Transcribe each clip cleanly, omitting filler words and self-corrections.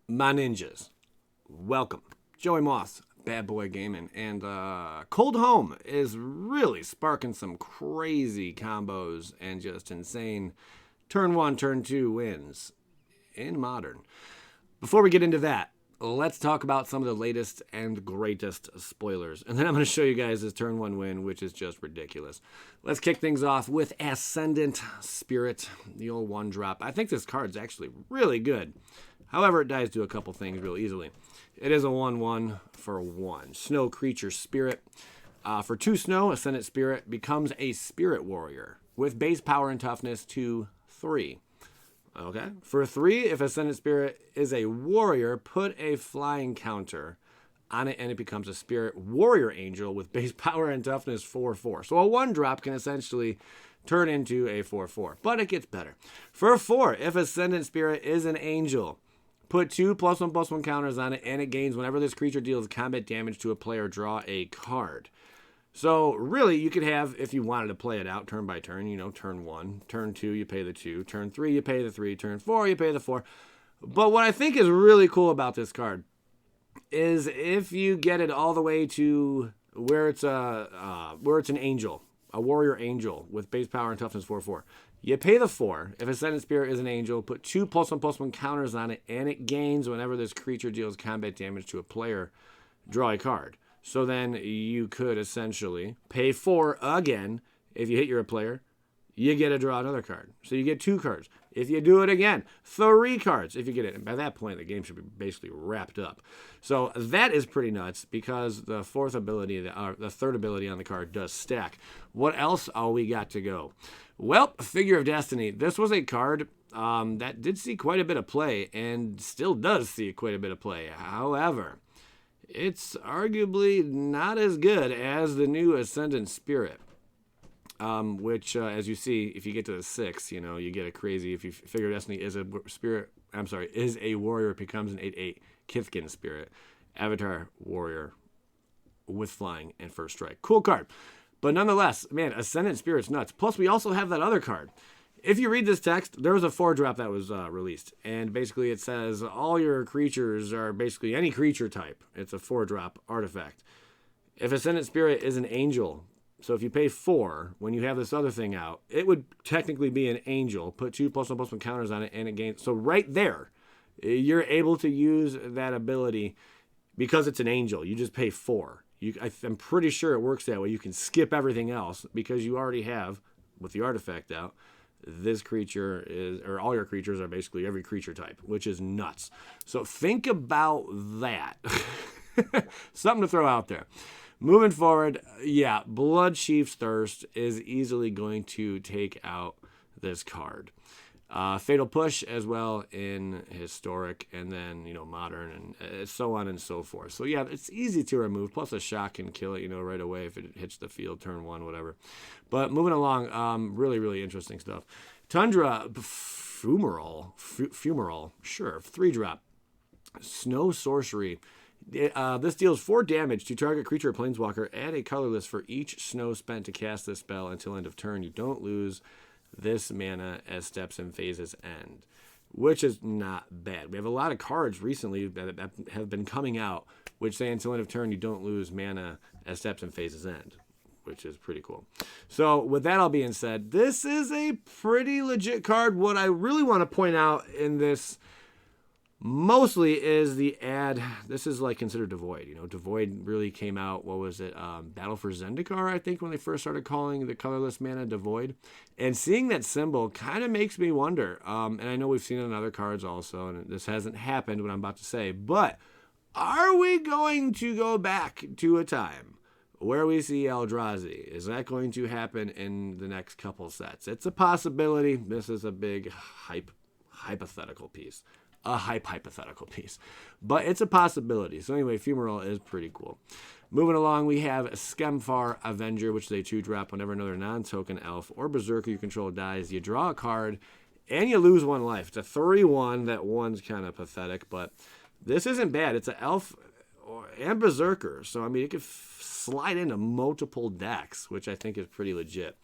My ninjas, welcome. Joey Moss, Bad Boy Gaming, and Kaldheim is really sparking some crazy combos and just insane turn 1, turn 2 wins in Modern. Before we get into that, let's talk about some of the latest and greatest spoilers. And then I'm going to show you guys this turn 1 win, which is just ridiculous. Let's kick things off with Ascendant Spirit, the old 1-drop. I think this card's actually really good. However, it dies to a couple things real easily. It is a 1/1 for 1. Snow Creature Spirit. For 2 snow, Ascendant Spirit becomes a Spirit Warrior with base power and toughness to 3. Okay. For 3, if Ascendant Spirit is a warrior, put a flying counter on it and it becomes a Spirit Warrior Angel with base power and toughness 4/4. So a 1-drop can essentially turn into a 4/4, but it gets better. For 4, if Ascendant Spirit is an angel, put 2 +1/+1 counters on it and it gains whenever this creature deals combat damage to a player, draw a card. So really, you could have, if you wanted to play it out turn by turn, turn 1, turn 2, you pay the 2, turn 3, you pay the 3, turn 4, you pay the 4. But what I think is really cool about this card is if you get it all the way to where it's an angel, a warrior angel with base power and toughness 4/4. You pay the 4. If Ascendant Spirit is an angel, put 2 +1/+1 counters on it, and it gains whenever this creature deals combat damage to a player, draw a card. So then you could essentially pay 4 again. If you hit your player, you get to draw another card. So you get 2 cards. If you do it again, 3 cards if you get it. And by that point, the game should be basically wrapped up. So that is pretty nuts because the third ability on the card does stack. What else all we got to go? Well, Figure of Destiny. This was a card that did see quite a bit of play and still does see quite a bit of play. However, it's arguably not as good as the new Ascendant Spirit. Which, as you see, if you get to the 6, you get a crazy. If you Figure Destiny is a warrior, it becomes an 8/8 Kithkin Spirit, Avatar Warrior with flying and first strike. Cool card, but nonetheless, man, Ascendant Spirit's nuts. Plus, we also have that other card. If you read this text, there was a 4-drop that was released, and basically it says all your creatures are basically any creature type. It's a 4-drop artifact. If Ascendant Spirit is an angel. So if you pay 4, when you have this other thing out, it would technically be an angel. Put 2 +1/+1 counters on it, and it gains. So right there, you're able to use that ability because it's an angel. You just pay 4. I'm pretty sure it works that way. You can skip everything else because you already have, with the artifact out, this creature is, or all your creatures are basically every creature type, which is nuts. So think about that. Something to throw out there. Moving forward, yeah, Blood Chief's Thirst is easily going to take out this card. Fatal Push as well in Historic, and then, Modern, and so on and so forth. So, yeah, it's easy to remove. Plus, a shot can kill it, right away if it hits the field, turn 1, whatever. But moving along, really, really interesting stuff. Tundra Fumarole, sure, 3-drop. Snow Sorcery. This deals 4 damage to target creature or planeswalker. Add a colorless for each snow spent to cast this spell until end of turn. You don't lose this mana as steps and phases end, which is not bad. We have a lot of cards recently that have been coming out which say until end of turn you don't lose mana as steps and phases end, which is pretty cool. So with that all being said, this is a pretty legit card. What I really want to point out in this mostly is the ad. This is considered devoid. Devoid really came out, what was it? Battle for Zendikar, I think, when they first started calling the colorless mana devoid. And seeing that symbol kind of makes me wonder. And I know we've seen it on other cards also, and this hasn't happened, what I'm about to say. But are we going to go back to a time where we see Eldrazi? Is that going to happen in the next couple sets? It's a possibility. This is a big hypothetical piece. Hypothetical piece, but it's a possibility. So anyway, Fumarole is pretty cool. Moving along, we have Skemfar Avenger, which is a 2-drop. Whenever another non-token elf or berserker you control dies, you draw a card and you lose 1 life. It's a 3/1. That one's kind of pathetic, but this isn't bad. It's an elf and berserker, so I mean it could slide into multiple decks, which I think is pretty legit.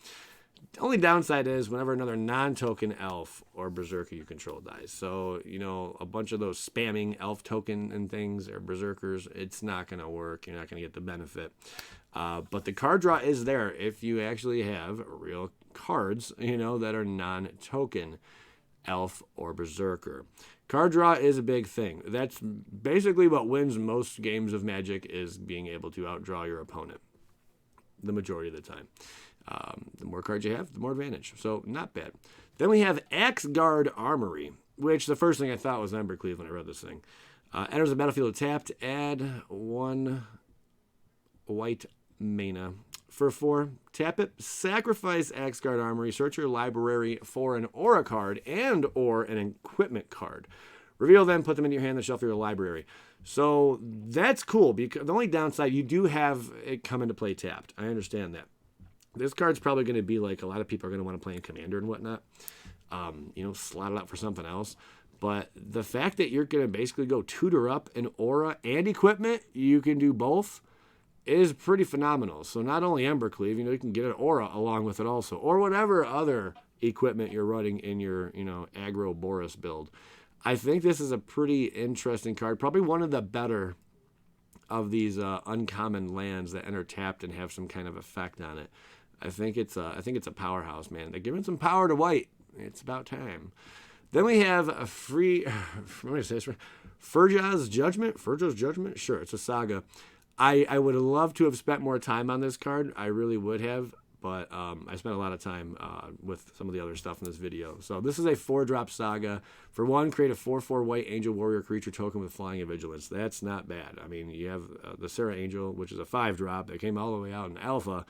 The only downside is whenever another non-token elf or berserker you control dies. So, a bunch of those spamming elf token and things or berserkers, it's not going to work. You're not going to get the benefit. But the card draw is there if you actually have real cards, that are non-token elf or berserker. Card draw is a big thing. That's basically what wins most games of Magic, is being able to outdraw your opponent the majority of the time. The more cards you have, the more advantage. So not bad. Then we have Axgard Armory, which the first thing I thought was Emrakul when I read this thing. Enters the battlefield tapped, add 1 white mana. For 4, tap it, sacrifice Axgard Armory, search your library for an aura card and or an equipment card. Reveal them, put them in your hand, then shuffle your library. So that's cool, because the only downside, you do have it come into play tapped. I understand that. This card's probably going to be like a lot of people are going to want to play in Commander and whatnot. Slot it out for something else. But the fact that you're going to basically go tutor up an aura and equipment, you can do both, is pretty phenomenal. So not only Embercleave, you can get an aura along with it also, or whatever other equipment you're running in your, aggro Boris build. I think this is a pretty interesting card, probably one of the better of these uncommon lands that enter tapped and have some kind of effect on it. I think it's a powerhouse, man. They're giving some power to white. It's about time. Then we have a Firja's Judgment. Firja's Judgment? Sure, it's a saga. I would have loved to have spent more time on this card. I really would have, but I spent a lot of time with some of the other stuff in this video. So this is a 4-drop saga. For 1, create a 4/4 white angel warrior creature token with flying and vigilance. That's not bad. I mean, you have the Sarah Angel, which is a 5-drop that came all the way out in Alpha,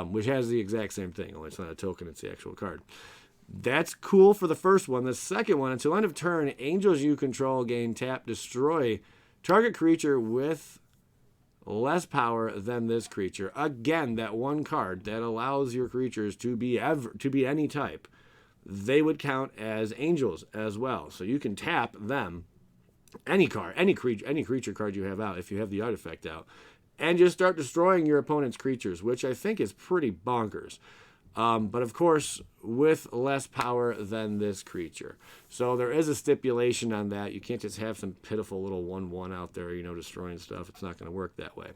which has the exact same thing, only it's not a token, it's the actual card. That's cool for the first one. The second one, until end of turn, angels you control gain tap, destroy target creature with less power than this creature. Again, that one card that allows your creatures to be any type, they would count as angels as well. So you can tap them, any creature card you have out, if you have the artifact out, and just start destroying your opponent's creatures, which I think is pretty bonkers. But of course, with less power than this creature. So there is a stipulation on that. You can't just have some pitiful little 1/1 out there, destroying stuff. It's not going to work that way.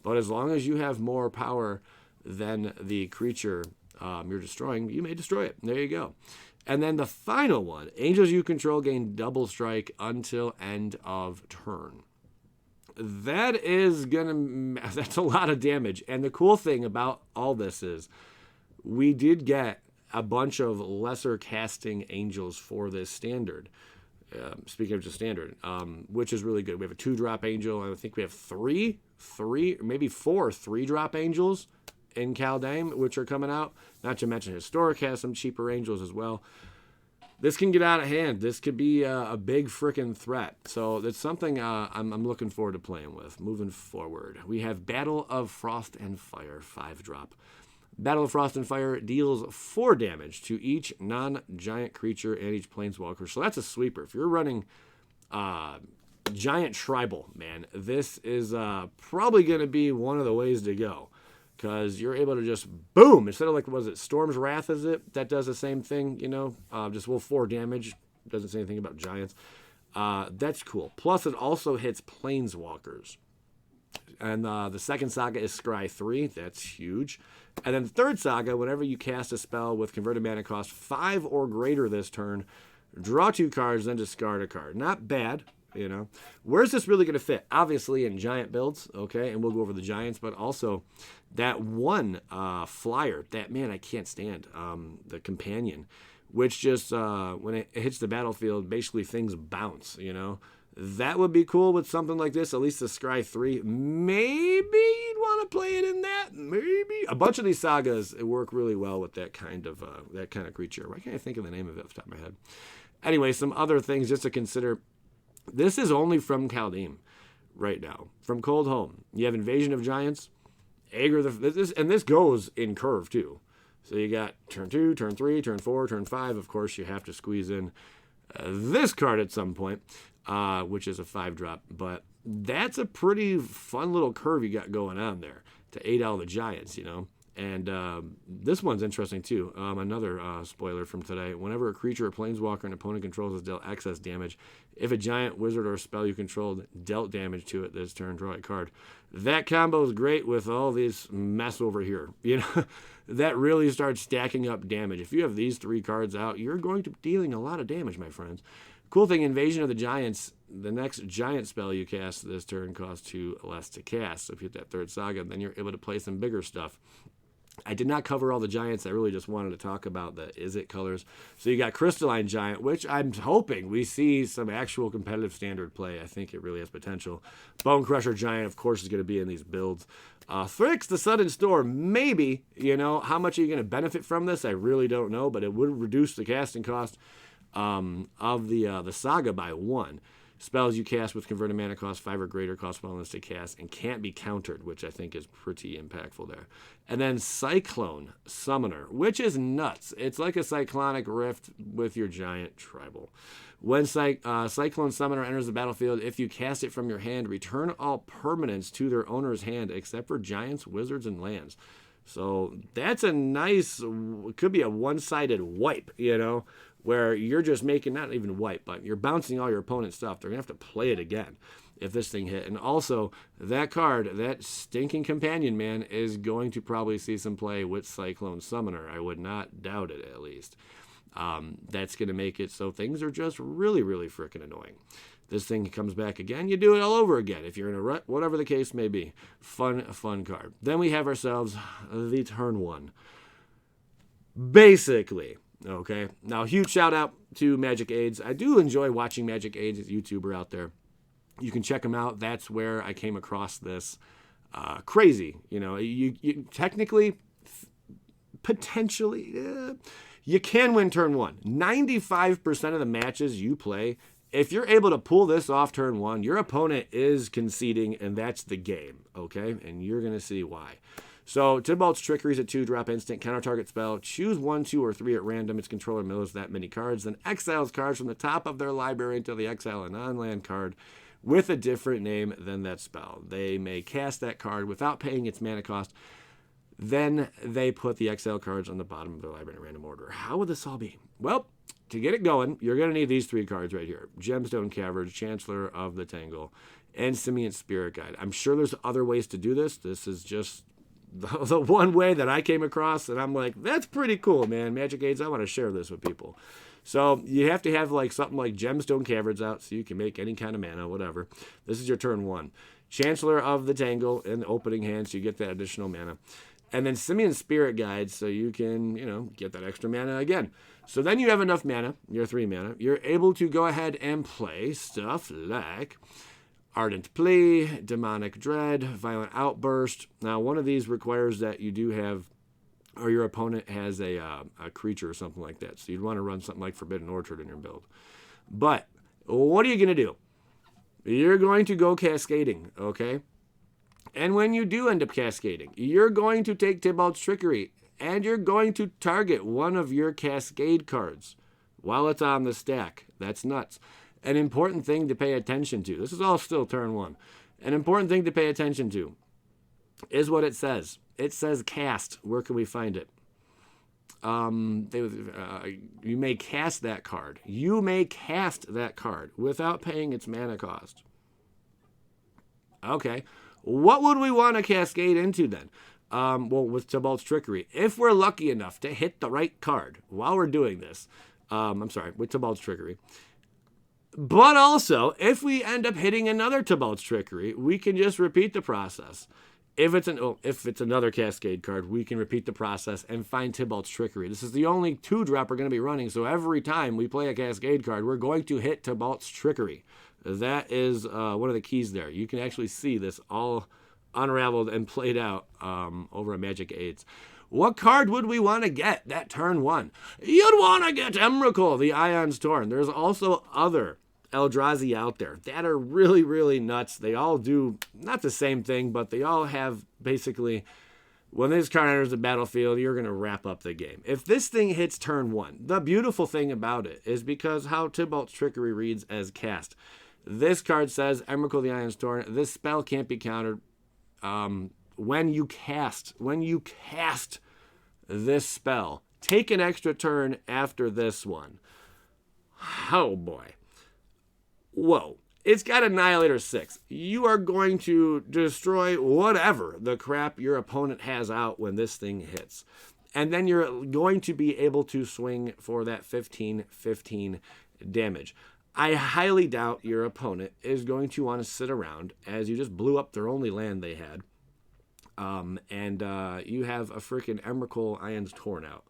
But as long as you have more power than the creature you're destroying, you may destroy it. There you go. And then the final one, angels you control gain double strike until end of turn. That's a lot of damage. And the cool thing about all this is, we did get a bunch of lesser casting angels for this standard. Speaking of just standard, which is really good. We have a 2-drop angel. I think we have three, maybe 4 3-drop angels in Kaldheim, which are coming out. Not to mention Historic has some cheaper angels as well. This can get out of hand. This could be a big freaking threat. So that's something I'm looking forward to playing with. Moving forward, we have Battle of Frost and Fire, 5-drop. Battle of Frost and Fire deals 4 damage to each non-giant creature and each planeswalker. So that's a sweeper. If you're running giant tribal, man, this is probably going to be one of the ways to go. Because you're able to just, boom, instead of Storm's Wrath, is it? That does the same thing, just 4 damage. Doesn't say anything about giants. That's cool. Plus, it also hits planeswalkers. And the second saga is Scry 3. That's huge. And then the third saga, whenever you cast a spell with converted mana cost 5 or greater this turn, draw 2 cards, then discard a card. Not bad, Where's this really going to fit? Obviously in giant builds, okay? And we'll go over the giants, but also that one flyer, that, man, I can't stand, the companion, which just, when it hits the battlefield, basically things bounce, That would be cool with something like this, at least the Scry 3. Maybe you'd want to play it in that. Maybe. A bunch of these sagas work really well with that kind of creature. Why can't I think of the name of it off the top of my head? Anyway, some other things just to consider. This is only from Kaldheim right now. From Kaldheim, you have Invasion of Giants, and this goes in curve too. So you got turn 2, turn 3, turn 4, turn 5. Of course, you have to squeeze in this card at some point. Which is a 5-drop, but that's a pretty fun little curve you got going on there to aid all the giants, And this one's interesting too. Another spoiler from today. Whenever a creature or planeswalker an opponent controls is dealt excess damage, if a giant, wizard, or spell you controlled dealt damage to it this turn, draw a card. That combo is great with all this mess over here. You know, that really starts stacking up damage. If you have these 3 cards out, you're going to be dealing a lot of damage, my friends. Cool thing, Invasion of the Giants, the next giant spell you cast this turn costs 2 less to cast. So if you hit that 3rd Saga, then you're able to play some bigger stuff. I did not cover all the giants. I really just wanted to talk about the Is-It colors. So you got Crystalline Giant, which I'm hoping we see some actual competitive standard play. I think it really has potential. Bone Crusher Giant, of course, is going to be in these builds. Thrix, the Sudden Storm, maybe. You know, how much are you going to benefit from this? I really don't know, but it would reduce the casting cost of the Saga by 1. Spells you cast with converted mana cost 5 or greater cost wellness to cast and can't be countered, which I think is pretty impactful there. And then Cyclone Summoner, which is nuts. It's like a Cyclonic Rift with your giant tribal. When Cyclone Summoner enters the battlefield, if you cast it from your hand, return all permanents to their owner's hand except for giants, wizards, and lands. So that's a nice, could be a one-sided wipe, you know, where you're just making, not even wipe, but you're bouncing all your opponent's stuff. They're going to have to play it again if this thing hit. And also, that card, that stinking companion, man, is going to probably see some play with Cyclone Summoner. I would not doubt it, at least. That's going to make it so things are just really, really freaking annoying. This thing comes back again, you do it all over again. If you're in a rut, whatever the case may be. Fun card. Then we have ourselves the turn 1. Basically. Okay. Now, huge shout out to Magic Aids. I do enjoy watching Magic Aids as a YouTuber out there. You can check them out. That's where I came across this. Crazy. You know, you technically, potentially, you can win turn 1. 95% of the matches you play, if you're able to pull this off turn 1, your opponent is conceding, and that's the game. Okay. And you're going to see why. So, Tybalt's Trickery is a 2-drop instant, counter target spell. Choose 1, 2, or 3 at random. Its controller mills that many cards. Then exiles cards from the top of their library until they exile a non-land card with a different name than that spell. They may cast that card without paying its mana cost. Then they put the exile cards on the bottom of their library in random order. How would this all be? Well, to get it going, you're going to need these 3 cards right here. Gemstone Caverns, Chancellor of the Tangle, and Simian Spirit Guide. I'm sure there's other ways to do this. This is just the one way that I came across, and I'm like, that's pretty cool, man. Magic Aids, I want to share this with people. So you have to have like something like Gemstone Caverns out so you can make any kind of mana, whatever. This is your turn 1. Chancellor of the Tangle in the opening hand, so you get that additional mana. And then Simian Spirit Guide, so you can, you know, get that extra mana again. So then you have enough mana, your 3 mana. You're able to go ahead and play stuff like Ardent Plea, Demonic Dread, Violent Outburst. Now, one of these requires that you do have, or your opponent has a creature or something like that. So you'd want to run something like Forbidden Orchard in your build. But what are you going to do? You're going to go cascading, okay? And when you do end up cascading, you're going to take Tybalt's Trickery, and you're going to target one of your cascade cards while it's on the stack. That's nuts. An important thing to pay attention to. This is all still turn 1. An important thing to pay attention to is what it says. It says cast. Where can we find it? You may cast that card. You may cast that card without paying its mana cost. Okay. What would we want to cascade into then? Well, with Tybalt's Trickery. If we're lucky enough to hit the right card while we're doing this, with Tybalt's Trickery. But also, if we end up hitting another Tybalt's Trickery, we can just repeat the process. If it's another Cascade card, we can repeat the process and find Tybalt's Trickery. This is the only 2-drop we're going to be running, so every time we play a Cascade card, we're going to hit Tybalt's Trickery. That is one of the keys there. You can actually see this all unraveled and played out over a Magic Aids. What card would we want to get that turn 1? You'd want to get Emrakul, the Ion's Torn. There's also other Eldrazi out there that are really, really nuts. They all do not the same thing, but they all have basically, when this card enters the battlefield, you're going to wrap up the game. If this thing hits turn 1, the beautiful thing about it is because how Tybalt's Trickery reads as cast. This card says, Emrakul the Ion's Torn, this spell can't be countered when you cast this spell, take an extra turn after this one. Oh boy. Whoa. It's got Annihilator 6. You are going to destroy whatever the crap your opponent has out when this thing hits. And then you're going to be able to swing for that 15/15 damage. I highly doubt your opponent is going to want to sit around as you just blew up their only land they had. You have a freaking Emrakul Ions Torn out.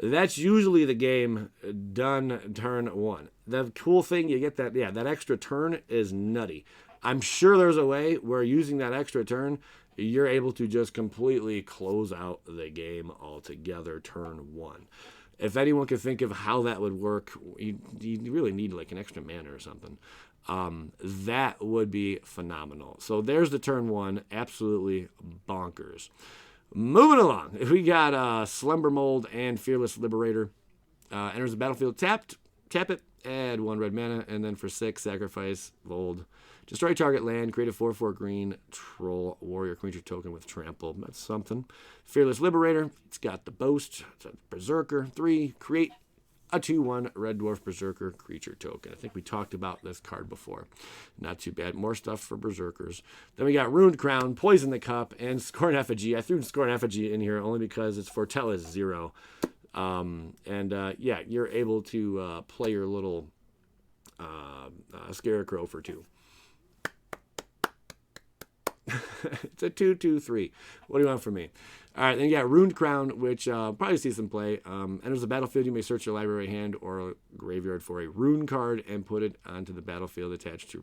That's usually the game done turn 1. The cool thing, you get that, that extra turn is nutty. I'm sure there's a way where using that extra turn, you're able to just completely close out the game altogether turn 1. If anyone could think of how that would work, you really need like an extra mana or something. That would be phenomenal. So there's the turn 1, absolutely bonkers. Moving along, we got Slumber Mold and Fearless Liberator. Enters the battlefield tapped, tap it, add 1 red mana, and then for 6, sacrifice, Vold. Destroy target land, create a 4/4 green troll warrior creature token with trample. That's something. Fearless Liberator, it's got the boast, it's a berserker. 3, create a 2/1 red dwarf berserker creature token. I think we talked about this card before. Not too bad. More stuff for berserkers. Then we got Ruined Crown, Poison the Cup, and Scorn Effigy. I threw Scorn Effigy in here only because its Foretell is 0. You're able to play your little Scarecrow for 2. It's a 2/2/3. What do you want from me? All right, then you got Ruined Crown, which probably see some play. Enters the battlefield, you may search your library hand or graveyard for a rune card and put it onto the battlefield attached to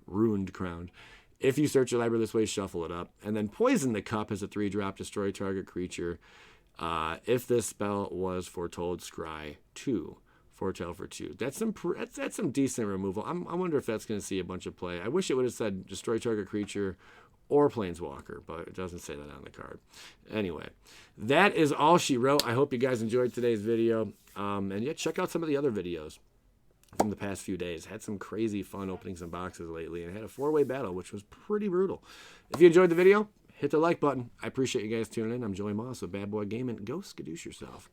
Ruined Crown. If you search your library this way, shuffle it up. And then Poison the Cup is a 3-drop, destroy target creature. If this spell was foretold, scry 2. Foretell for 2. That's some decent removal. I wonder if that's going to see a bunch of play. I wish it would have said destroy target creature or Planeswalker, but it doesn't say that on the card. Anyway, that is all she wrote. I hope you guys enjoyed today's video. Check out some of the other videos from the past few days. Had some crazy fun opening some boxes lately, and had a 4-way battle, which was pretty brutal. If you enjoyed the video, hit the like button. I appreciate you guys tuning in. I'm Joey Moss with Bad Boy Gaming. Go skadoosh yourself.